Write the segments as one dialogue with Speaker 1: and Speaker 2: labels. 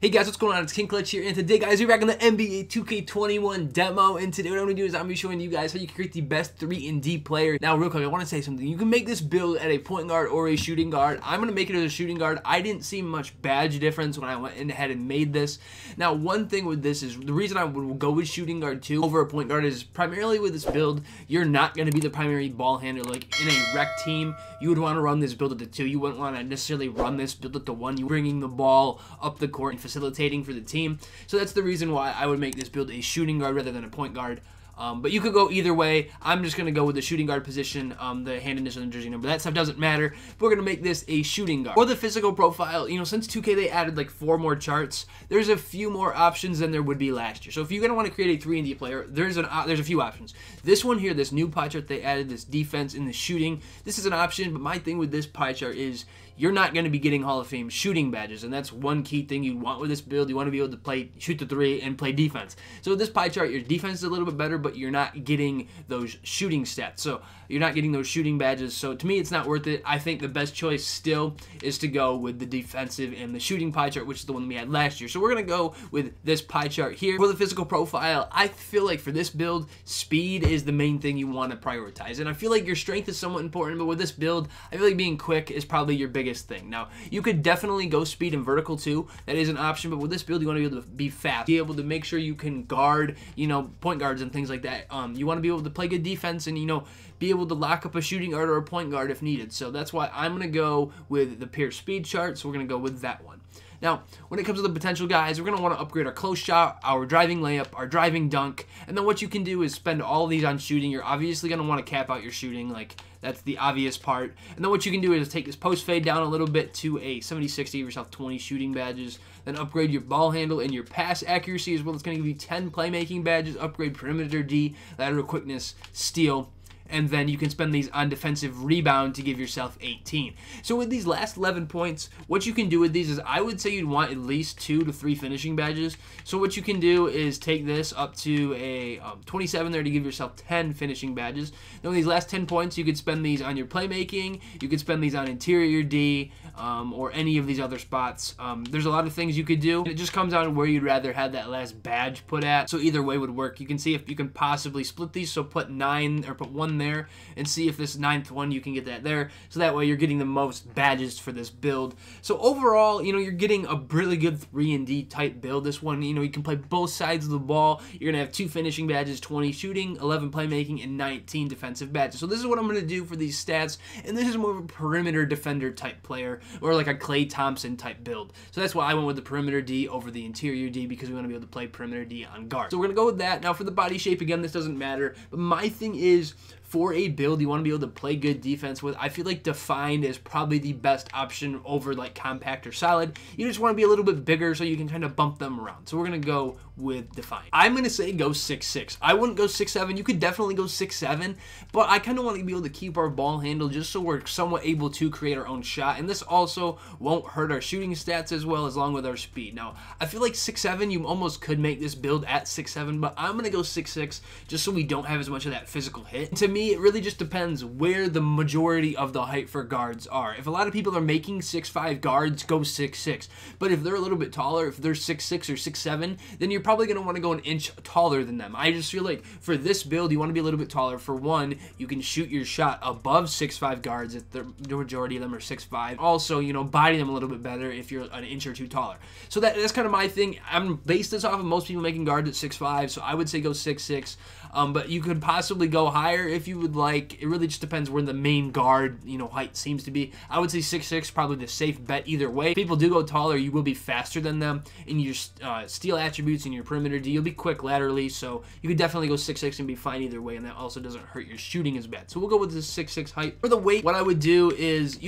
Speaker 1: Hey guys, what's going on? It's King Clutch here, and today guys, we're back on the NBA 2K21 demo, and today what I'm going to do is I'm going to be showing you guys how you can create the best 3-and-D player. Now real quick, I want to say something. You can make this build at a point guard or a shooting guard. I'm going to make it as a shooting guard. I didn't see much badge difference when I went ahead and made this. Now one thing with this is, the reason I would go with shooting guard 2 over a point guard is primarily with this build, you're not going to be the primary ball handler. Like in a rec team, you would want to run this build at the 2. You wouldn't want to necessarily run this build at the 1. You're bringing the ball up the court and facilitating for the team. So that's the reason why I would make this build a shooting guard rather than a point guard. But you could go either way. I'm just going to go with the shooting guard position, the hand initial and jersey number. That stuff doesn't matter. But we're going to make this a shooting guard. For the physical profile, you know, since 2K they added like 4 more charts, there's a few more options than there would be last year. So if you're going to want to create a 3-and-D player, there's a few options. This one here, this new pie chart they added, this defense and the shooting, this is an option. But my thing with this pie chart is you're not going to be getting Hall of Fame shooting badges, and that's one key thing you want with this build. You want to be able to shoot the 3 and play defense. So with this pie chart, your defense is a little bit better, but you're not getting those shooting stats. So you're not getting those shooting badges. So to me, it's not worth it. I think the best choice still is to go with the defensive and the shooting pie chart, which is the one we had last year. So we're going to go with this pie chart here. For the physical profile, I feel like for this build, speed is the main thing you want to prioritize. And I feel like your strength is somewhat important, but with this build, I feel like being quick is probably your biggest thing. Now, you could definitely go speed and vertical too. That is an option, but with this build, you want to be able to be fast, be able to make sure you can guard, you know, point guards and things like that. You want to be able to play good defense and, you know, be able to lock up a shooting guard or a point guard if needed. So that's why I'm going to go with the pure speed chart. So we're going to go with that one. Now, when it comes to the potential guys, we're going to want to upgrade our close shot, our driving layup, our driving dunk, and then what you can do is spend all of these on shooting. You're obviously going to want to cap out your shooting, like that's the obvious part. And then what you can do is take this post fade down a little bit to a 70-60, give yourself 20 shooting badges, then upgrade your ball handle and your pass accuracy as well. It's going to give you 10 playmaking badges, upgrade perimeter D, lateral quickness, steal, and then you can spend these on defensive rebound to give yourself 18. So with these last 11 points, what you can do with these is I would say you'd want at least 2 to 3 finishing badges. So what you can do is take this up to a 27 there to give yourself 10 finishing badges. Then with these last 10 points, you could spend these on your playmaking, you could spend these on interior D, or any of these other spots. There's a lot of things you could do. It just comes down to where you'd rather have that last badge put at. So either way would work. You can see if you can possibly split these. So put 9 or put 1 there and see if this 9th one you can get that there. So that way you're getting the most badges for this build. So overall, you know, you're getting a really good 3-and-D type build. This one, you know, you can play both sides of the ball. You're gonna have 2 finishing badges, 20 shooting, 11 playmaking, and 19 defensive badges. So this is what I'm gonna do for these stats, and this is more of a perimeter defender type player, or like a Klay Thomspon type build. So that's why I went with the perimeter D over the interior D, because we want to be able to play perimeter D on guard. So we're gonna go with that. Now for the body shape, again, this doesn't matter, but my thing is, for a build you want to be able to play good defense with, I feel like defined is probably the best option over like compact or solid. You just want to be a little bit bigger so you can kind of bump them around. So we're going to go with defined. I'm going to say go 6'6". I wouldn't go 6'7". You could definitely go 6'7", but I kind of want to be able to keep our ball handle just so we're somewhat able to create our own shot. And this also won't hurt our shooting stats as well, as long with our speed. Now, I feel like 6'7", you almost could make this build at 6'7", but I'm going to go 6'6", just so we don't have as much of that physical hit. And to me, it really just depends where the majority of the height for guards are. If a lot of people are making 6'5" guards, go 6'6". But if they're a little bit taller, if they're 6'6" or 6'7", then you're probably going to want to go an inch taller than them. I just feel like for this build, you want to be a little bit taller. For one, you can shoot your shot above 6'5" guards if the majority of them are 6'5". Also, you know, body them a little bit better if you're an inch or 2 taller. So that's kind of my thing. I'm based this off of most people making guards at 6'5", so I would say go 6'6". But you could possibly go higher if you would like. It really just depends where the main guard, you know, height seems to be. I would say 6'6", probably the safe bet either way. If people do go taller, you will be faster than them in your steal attributes and your perimeter D. You'll be quick laterally, so you could definitely go 6'6" and be fine either way, and that also doesn't hurt your shooting as bad. So we'll go with this 6'6" height. For the weight, what I would do is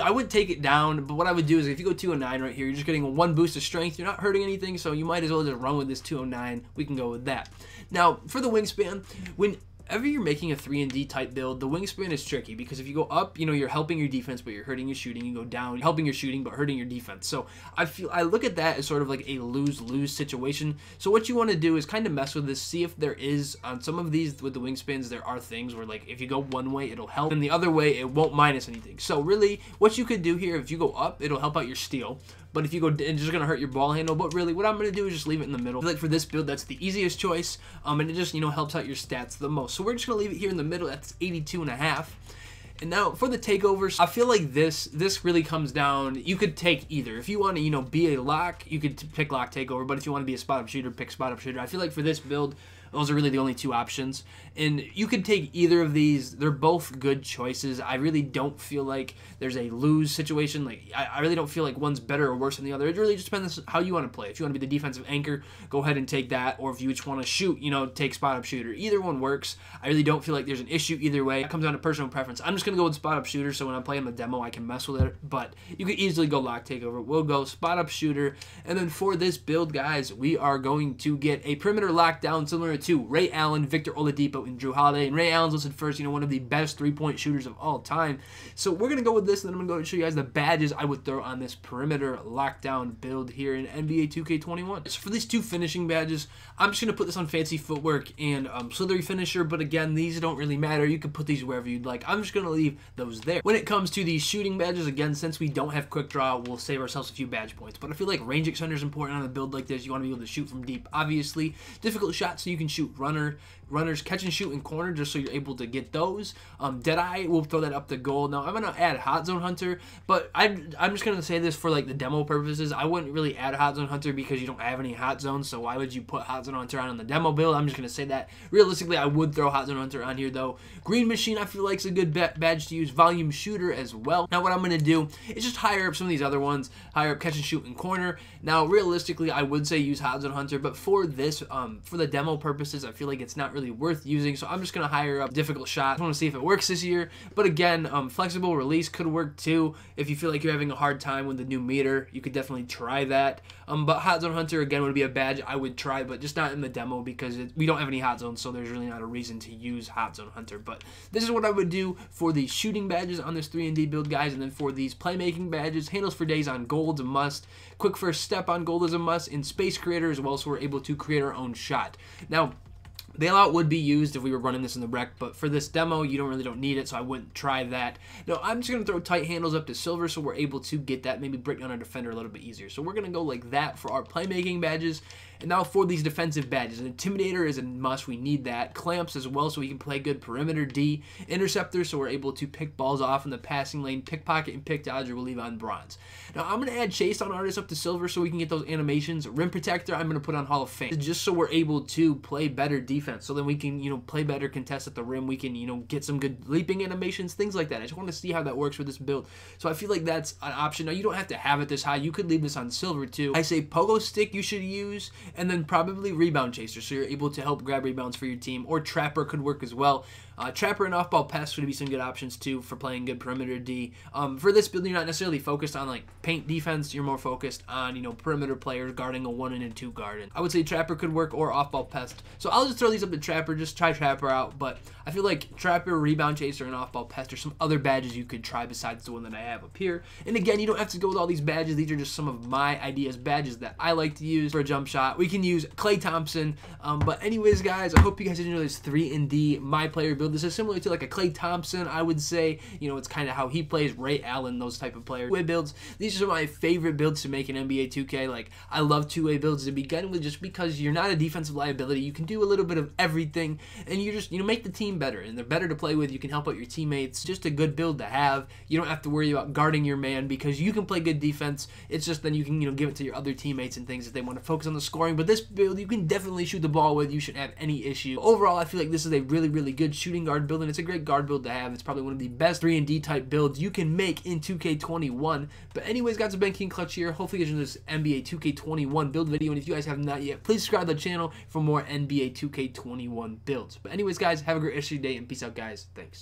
Speaker 1: I wouldn't take it down, but what I would do is if you go 209 right here, you're just getting 1 boost of strength. You're not hurting anything, so you might as well just run with this 209. We can go with that. Now, for the wingspan, whenever you're making a 3-and-D type build, the wingspan is tricky because if you go up, you know, you're helping your defense, but you're hurting your shooting. You go down, you're helping your shooting, but hurting your defense. So I look at that as sort of like a lose-lose situation. So what you want to do is kind of mess with this, see if there is, on some of these with the wingspans, there are things where like if you go one way, it'll help, and the other way, it won't minus anything. So really, what you could do here, if you go up, it'll help out your steal. but if you go, it's just gonna hurt your ball handle. But really, what I'm gonna do is just leave it in the middle. I feel like for this build, that's the easiest choice, and it just, you know, helps out your stats the most. So we're just gonna leave it here in the middle. That's 82.5. And now for the takeovers, I feel like this really comes down, you could take either. If you want to, you know, be a lock, you could pick lock takeover, but if you want to be a spot up shooter, pick spot up shooter. I feel like for this build, those are really the only two options, and you could take either of these. They're both good choices. I really don't feel like there's a lose situation. Like, I really don't feel like one's better or worse than the other. It really just depends how you want to play. If you want to be the defensive anchor, go ahead and take that, or if you just want to shoot, you know, take spot up shooter. Either one works. I really don't feel like there's an issue either way. It comes down to personal preference. I'm just going to go with spot up shooter, so when I'm playing the demo, I can mess with it, but you could easily go lock takeover. We'll go spot up shooter, and then for this build, guys, we are going to get a perimeter lockdown similar to Ray Allen, Victor Oladipo, and Drew Holiday. And Ray Allen's listed first, you know, one of the best three-point shooters of all time. So we're going to go with this, and then I'm going to go and show you guys the badges I would throw on this perimeter lockdown build here in NBA 2K21. So for these two finishing badges, I'm just going to put this on fancy footwork and slithery finisher, but again, these don't really matter. You can put these wherever you'd like. I'm just going to leave those there. When it comes to these shooting badges, again, since we don't have quick draw, we'll save ourselves a few badge points. But I feel like range extender is important on a build like this. You want to be able to shoot from deep, obviously. Difficult shots so you can shoot runners, catch and shoot in corner, just so you're able to get those. Deadeye, we'll throw that up the goal. Now I'm gonna add Hot Zone Hunter, but I'm just gonna say this for like the demo purposes. I wouldn't really add Hot Zone Hunter because you don't have any Hot Zones, so why would you put Hot Zone Hunter on the demo build? I'm just gonna say that. Realistically, I would throw Hot Zone Hunter on here though. Green Machine, I feel like is a good badge to use. Volume Shooter as well. Now what I'm gonna do is just higher up some of these other ones. Higher up catch and shoot in corner. Now realistically, I would say use Hot Zone Hunter, but for this, for the demo purposes, I feel like it's not really worth using, so I'm just going to hire up difficult shot. I want to see if it works this year, but again, flexible release could work too. If you feel like you're having a hard time with the new meter, you could definitely try that. But Hot Zone Hunter, again, would be a badge I would try, but just not in the demo because we don't have any Hot Zones, so there's really not a reason to use Hot Zone Hunter. But this is what I would do for the shooting badges on this 3-and-D build, guys, and then for these playmaking badges, handles for days on gold's a must, quick first step on gold is a must, and space creator as well, so we're able to create our own shot. Now, bailout would be used if we were running this in the rec, but for this demo, you really don't need it, so I wouldn't try that. No, I'm just going to throw tight handles up to silver so we're able to get that, maybe break down our defender a little bit easier. So we're going to go like that for our playmaking badges. And now for these defensive badges, an Intimidator is a must. We need that. Clamps as well so we can play good perimeter D. Interceptor so we're able to pick balls off in the passing lane. Pickpocket and pick dodger we'll leave on bronze. Now I'm going to add Chase on artist up to silver so we can get those animations. Rim Protector I'm going to put on Hall of Fame just so we're able to play better defense. So then we can, you know, play better contest at the rim. We can, you know, get some good leaping animations, things like that. I just want to see how that works with this build. So I feel like that's an option. Now you don't have to have it this high. You could leave this on silver too. I say Pogo Stick you should use, and then probably Rebound Chaser, so you're able to help grab rebounds for your team, or Trapper could work as well. Trapper and off-ball pass would be some good options too for playing good perimeter D. For this build, you're not necessarily focused on like paint defense. You're more focused on, you know, perimeter players guarding a 1 and a 2 guard. And I would say Trapper could work, or off-ball pest. So I'll just throw these up to Trapper. Just try Trapper out. But I feel like Trapper, Rebound Chaser, and off-ball pest are some other badges you could try besides the one that I have up here. And again, you don't have to go with all these badges. These are just some of my ideas, badges that I like to use for a jump shot. We can use Klay Thompson. But anyways, guys, I hope you guys enjoyed this 3-and-D MyPlayer build. This is similar to like a Klay Thompson, I would say. You know, it's kind of how he plays, Ray Allen, those type of players. Two-way builds. These are my favorite builds to make in NBA 2K. Like, I love two-way builds to begin with just because you're not a defensive liability. You can do a little bit of everything, and you just, you know, make the team better, and they're better to play with. You can help out your teammates. Just a good build to have. You don't have to worry about guarding your man because you can play good defense. It's just then you can, you know, give it to your other teammates and things if they want to focus on the scoring. But this build, you can definitely shoot the ball with. You shouldn't have any issue. Overall, I feel like this is a really, really good shooting guard build, and it's a great guard build to have. It's probably one of the best 3-and-D type builds you can make in 2K21. But anyways, guys, I've been King Clutch here. Hopefully you guys enjoyed this NBA 2K21 build video, and if you guys have not yet, please subscribe to the channel for more NBA 2K21 builds. But anyways, guys, have a great rest of your day, and peace out, guys. Thanks.